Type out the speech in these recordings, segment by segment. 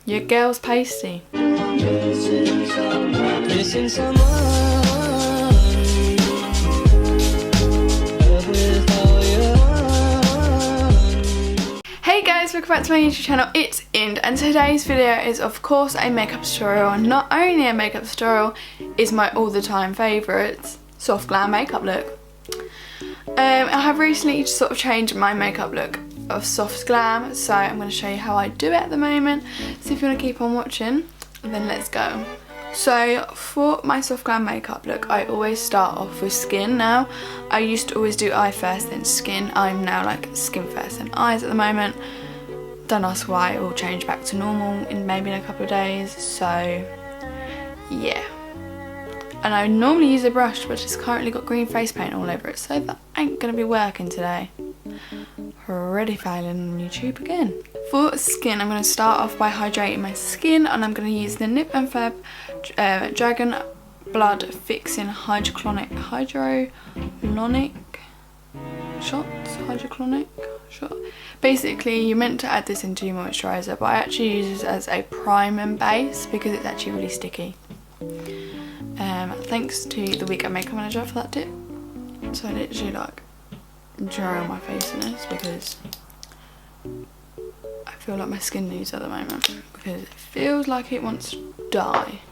Your girl's pasty. Missing someone. Hey guys, welcome back to my YouTube channel. It's Ind, and today's video is of course a makeup tutorial. And not only a makeup tutorial, is my all the time favourite soft glam makeup look. I have recently sort of changed my makeup look of soft glam, so I'm going to show you how I do it at the moment. So if you want to keep on watching, then let's go. So for my soft glam makeup look, I always start off with skin now. I used to always do eye first then skin. I'm now like skin first and eyes at the moment. Don't ask why, it will change back to normal in maybe in a couple of days. So yeah. And I normally use a brush, but it's currently got green face paint all over it, so that ain't going to be working today. Already failing on YouTube again. For skin, I'm going to start off by hydrating my skin, and I'm going to use the Nip and Fab Dragon Blood Fixing Hydroclonic shot. Basically, you're meant to add this into your moisturiser, but I actually use this as a prime and base because it's actually really sticky. Thanks to the Weekend Makeup Manager for that tip. So I literally like drown my face in this because I feel like my skin needs at the moment because it feels like it wants to die.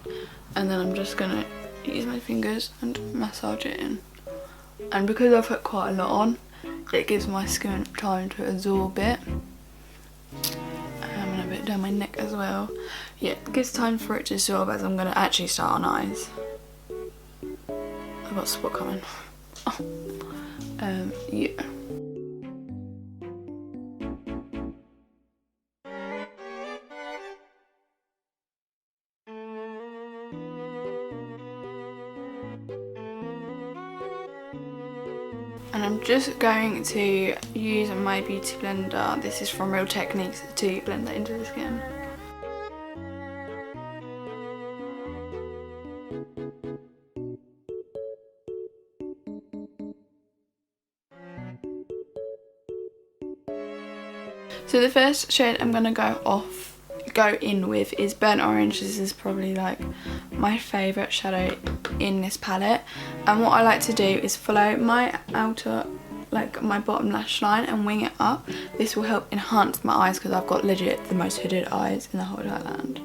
And then I'm just gonna use my fingers and massage it in. And because I've put quite a lot on, it gives my skin time to absorb it. And a bit down my neck as well. Yeah, it gives time for it to absorb as I'm gonna actually start on eyes. I've got a spot coming. Yeah. And I'm just going to use my beauty blender. This is from Real Techniques to blend that into the skin. So the first shade I'm gonna go in with is Burnt Orange. This is probably like my favourite shadow in this palette. And what I like to do is follow my outer, like my bottom lash line, and wing it up. This will help enhance my eyes because I've got legit the most hooded eyes in the whole land.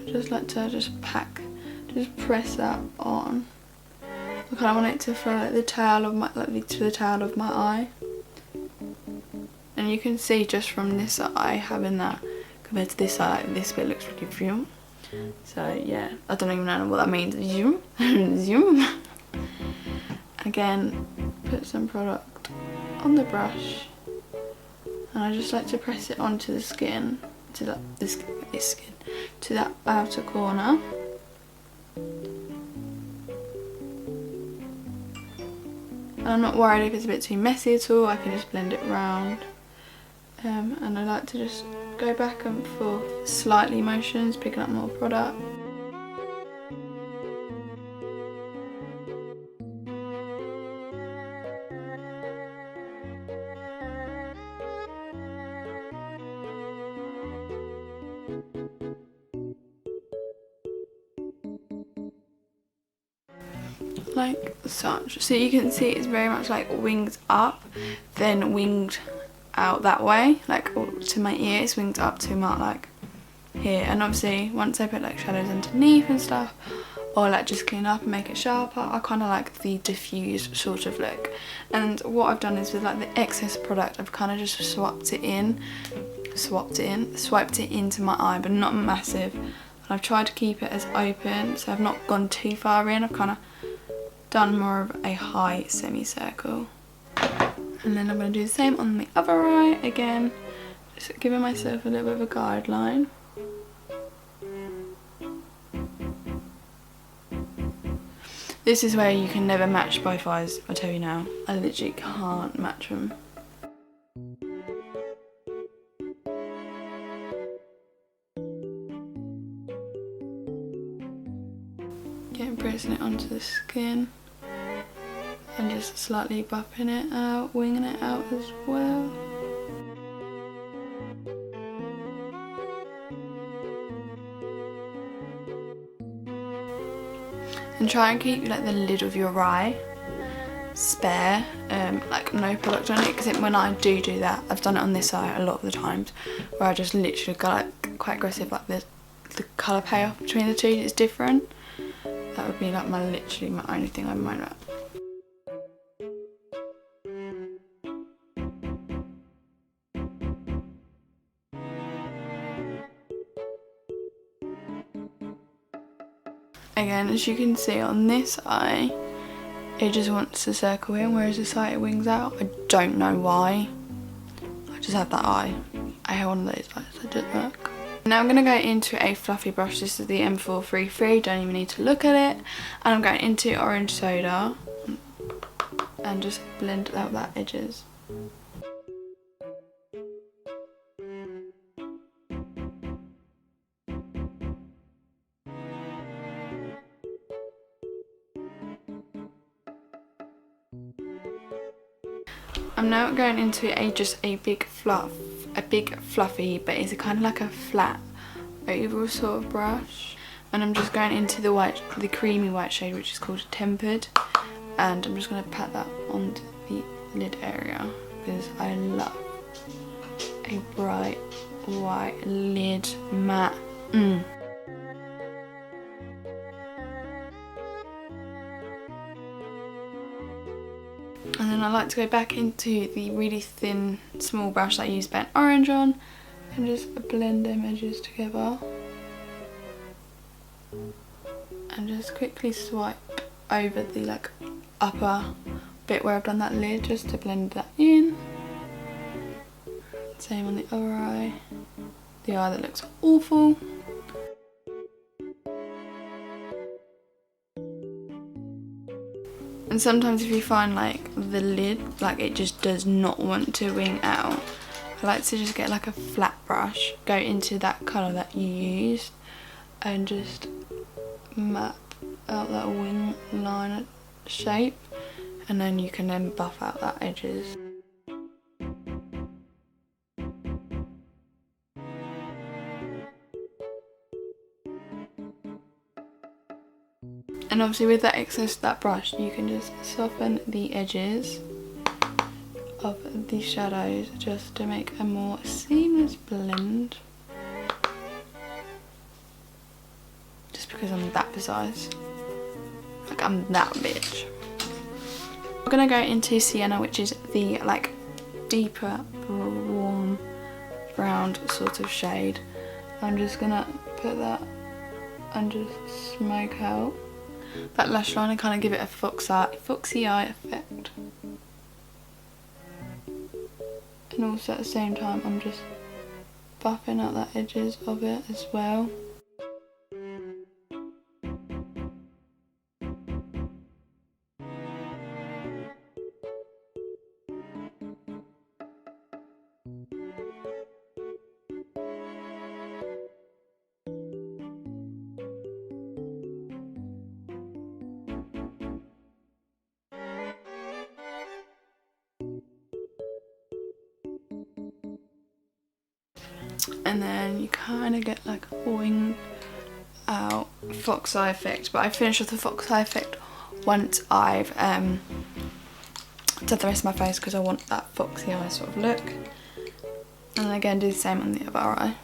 I just like to just press that on. I kind of want it to follow like the tail of my, to the tail of my eye. And you can see just from this eye having that compared to this eye, like this bit looks really real. So yeah, I don't even know what that means. Zoom, zoom. Again, put some product on the brush, and I just like to press it onto the skin, to that to that outer corner. And I'm not worried if it's a bit too messy at all. I can just blend it round. And I like to just go back and forth, slightly motions, picking up more product. Like such. So you can see it's very much like winged up, then winged out that way, like to my ear. It's winged up to mark like here. And obviously once I put like shadows underneath and stuff, or like just clean up and make it sharper, I kind of like the diffused sort of look. And what I've done is with like the excess product, I've kind of just swiped it into my eye, but not massive. And I've tried to keep it as open, so I've not gone too far in. I've kind of done more of a high semicircle. And then I'm going to do the same on the other eye again, just giving myself a little bit of a guideline. This is where you can never match both eyes, I tell you now. I literally can't match them. Again, pressing it onto the skin. And just slightly buffing it out, winging it out as well. And try and keep like the lid of your eye spare, like no product on it, because when I do that, I've done it on this eye a lot of the times, where I just literally go like quite aggressive, like the colour payoff between the two is different. That would be like literally my only thing I mind about. Again, as you can see on this eye, it just wants to circle in, whereas this eye it wings out. I don't know why. I just have that eye. I have one of those eyes that doesn't work. Now I'm going to go into a fluffy brush. This is the M433, don't even need to look at it. And I'm going into orange soda and just blend out that edges. I'm now going into a big fluffy, but it's kind of like a flat oval sort of brush, and I'm just going into the creamy white shade, which is called Tempered, and I'm just going to pat that onto the lid area because I love a bright white lid matte. And then I like to go back into the really thin small brush that I use burnt orange on and just blend them edges together and just quickly swipe over the like upper bit where I've done that lid just to blend that in. Same on the other eye, the eye that looks awful. And sometimes if you find like the lid, like it just does not want to wing out, I like to just get like a flat brush, go into that colour that you used and just map out that wing line shape, and then you can then buff out that edges. And obviously with that excess of that brush, you can just soften the edges of the shadows just to make a more seamless blend. Just because I'm that precise. Like I'm that bitch. We're gonna go into Sienna, which is the like deeper warm brown sort of shade. I'm just gonna put that and just smoke out that lash line and kind of give it a foxy eye effect. And also at the same time I'm just buffing out the edges of it as well. And then you kind of get like a wing out fox eye effect, but I finish off the fox eye effect once I've done the rest of my face because I want that foxy eye sort of look. And then again do the same on the other eye.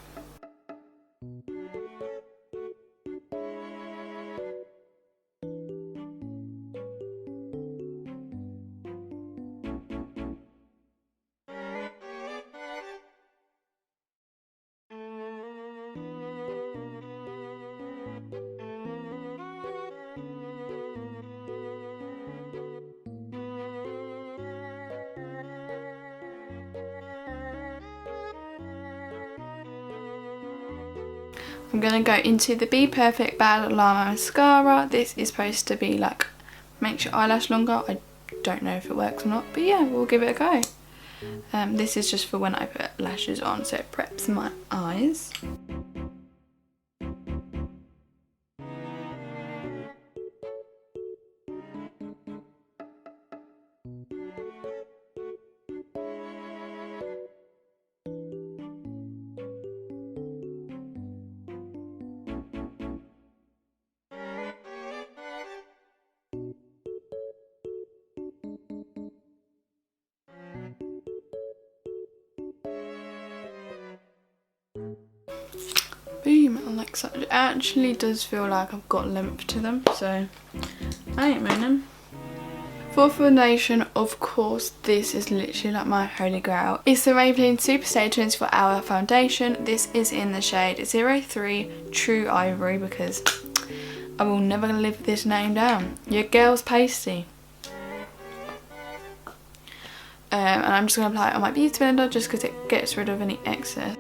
I'm gonna go into the Be Perfect Bad Llama mascara. This is supposed to be like, makes your eyelash longer. I don't know if it works or not, but yeah, we'll give it a go. This is just for when I put lashes on, so it preps my eyes. cheeks. It actually does feel like I've got length to them, so I ain't moaning. For foundation, of course, this is literally like my holy grail. It's the Maybelline Superstay 24 Hour Foundation. This is in the shade 03 True Ivory, because I will never live this name down. Your girl's pasty. And I'm just going to apply it on my beauty blender just because it gets rid of any excess.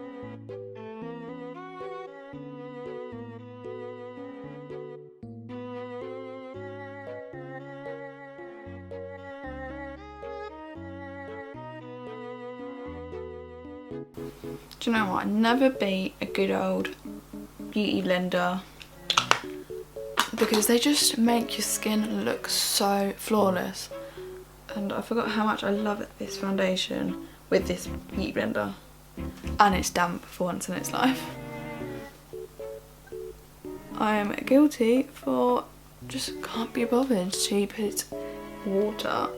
Do you know what? I'd never beat a good old beauty blender because they just make your skin look so flawless. And I forgot how much I love this foundation with this beauty blender. And it's damp for once in its life. I am guilty for just can't be bothered to put water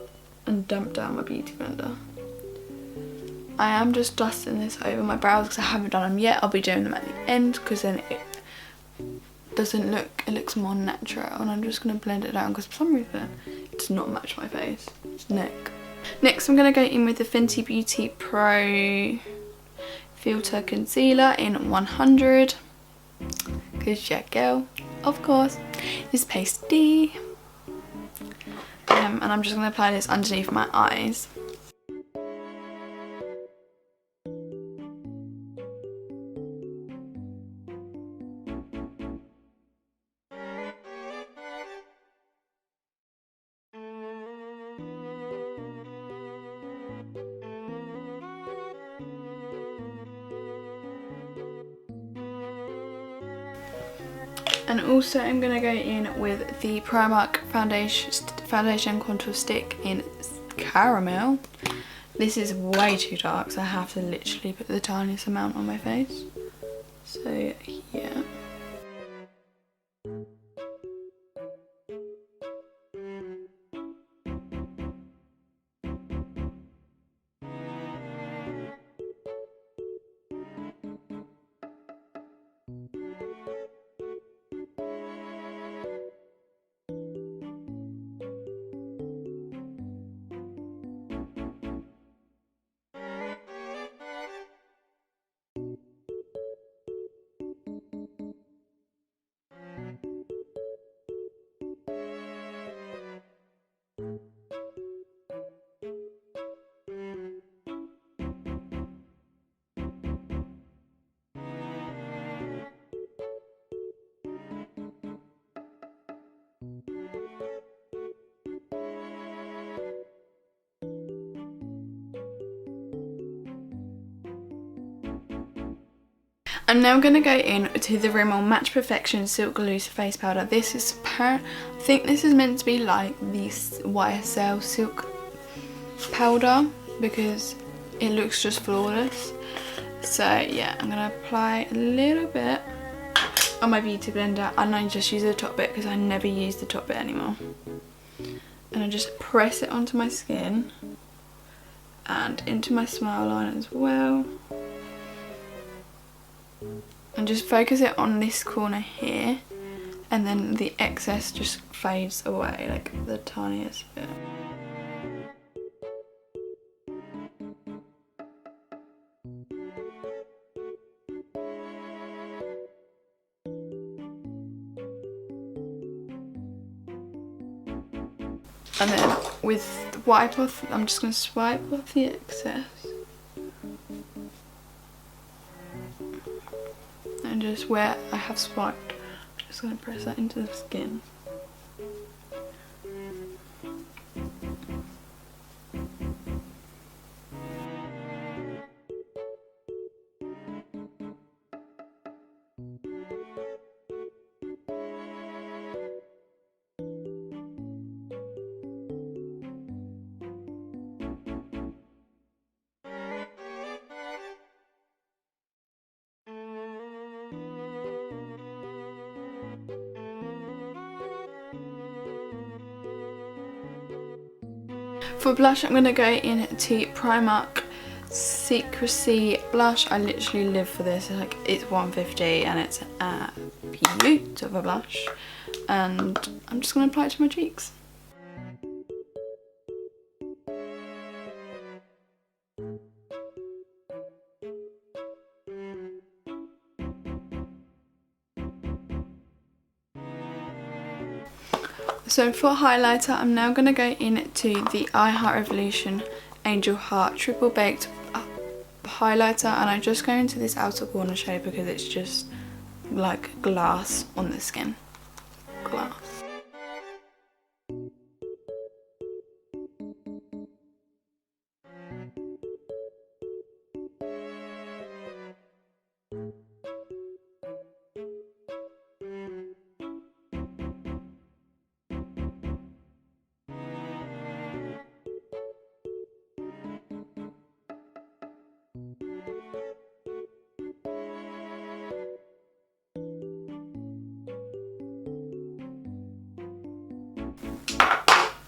and dump down my beauty blender. I am just dusting this over my brows because I haven't done them yet. I'll be doing them at the end because then it doesn't look, it looks more natural, and I'm just going to blend it down because for some reason it does not match my face. It's neck. Next I'm going to go in with the Fenty Beauty Pro Filter Concealer in 100 because your girl, of course, is pasty. And I'm just going to apply this underneath my eyes. And also I'm going to go in with the Primark foundation contour stick in Caramel. This is way too dark, so I have to literally put the tiniest amount on my face. So yeah. I'm now going to go in to the Rimmel Match Perfection Silk Loose Face Powder. This is, I think this is meant to be like the YSL Silk Powder because it looks just flawless. So yeah, I'm going to apply a little bit on my beauty blender, and I just use the top bit because I never use the top bit anymore. And I just press it onto my skin and into my smile line as well. And just focus it on this corner here, and then the excess just fades away, like the tiniest bit. And then with wipe off, I'm just going to swipe off the excess. And just where I have swiped, I'm just going to press that into the skin. For blush, I'm going to go into Primark Secrecy blush. I literally live for this. Like, it's $1.50 and it's a beautiful blush. And I'm just going to apply it to my cheeks. So for highlighter, I'm now going to go into the I Heart Revolution Angel Heart Triple Baked highlighter, and I just go into this outer corner shade because it's just like glass on the skin. Glass.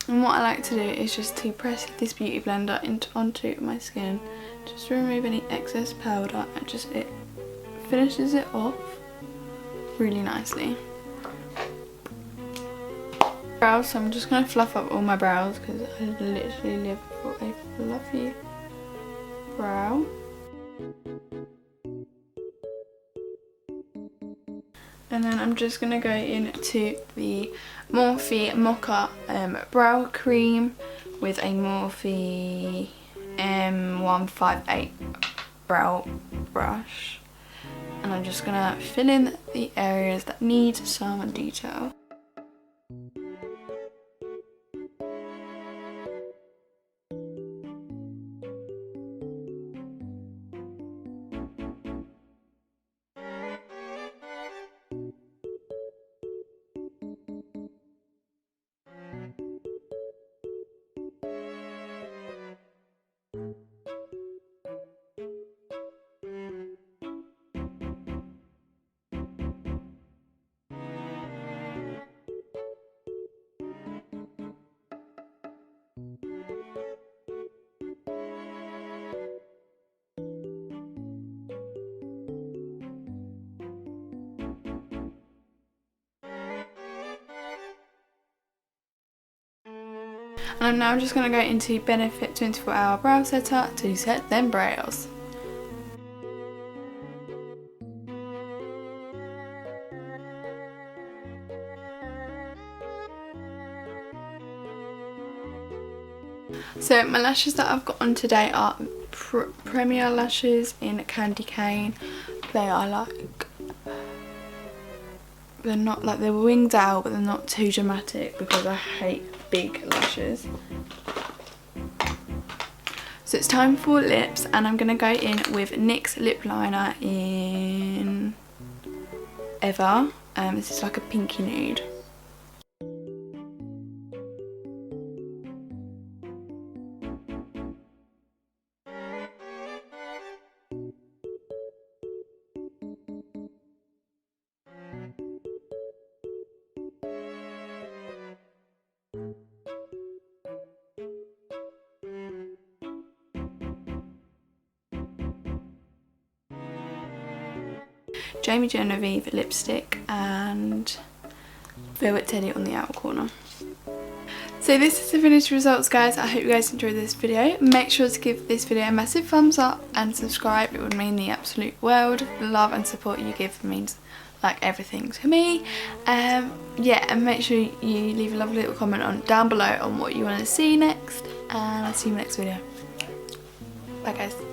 And what I like to do is just to press this beauty blender onto my skin, just to remove any excess powder, and just it finishes it off really nicely. Brows, so I'm just going to fluff up all my brows because I literally live for a fluffy brow. And then I'm just going to go into the Morphe Mocha Brow Cream with a Morphe M158 brow brush. And I'm just going to fill in the areas that need some detail. And I'm now just going to go into Benefit 24-Hour Brow Setter to set them brows. So my lashes that I've got on today are Premier lashes in Candy Cane. They are like, they're not like, they're winged out, but they're not too dramatic because I hate big lashes. So it's time for lips, and I'm going to go in with NYX lip liner in Ever. This is like a pinky nude. Jamie Genevieve lipstick and Velvet Teddy on the outer corner. So this is the finished results, guys. I hope you guys enjoyed this video. Make sure to give this video a massive thumbs up and subscribe. It would mean the absolute world. The love and support you give means like everything to me. Yeah, and make sure you leave a lovely little comment down below on what you want to see next, and I'll see you in the next video. Bye guys.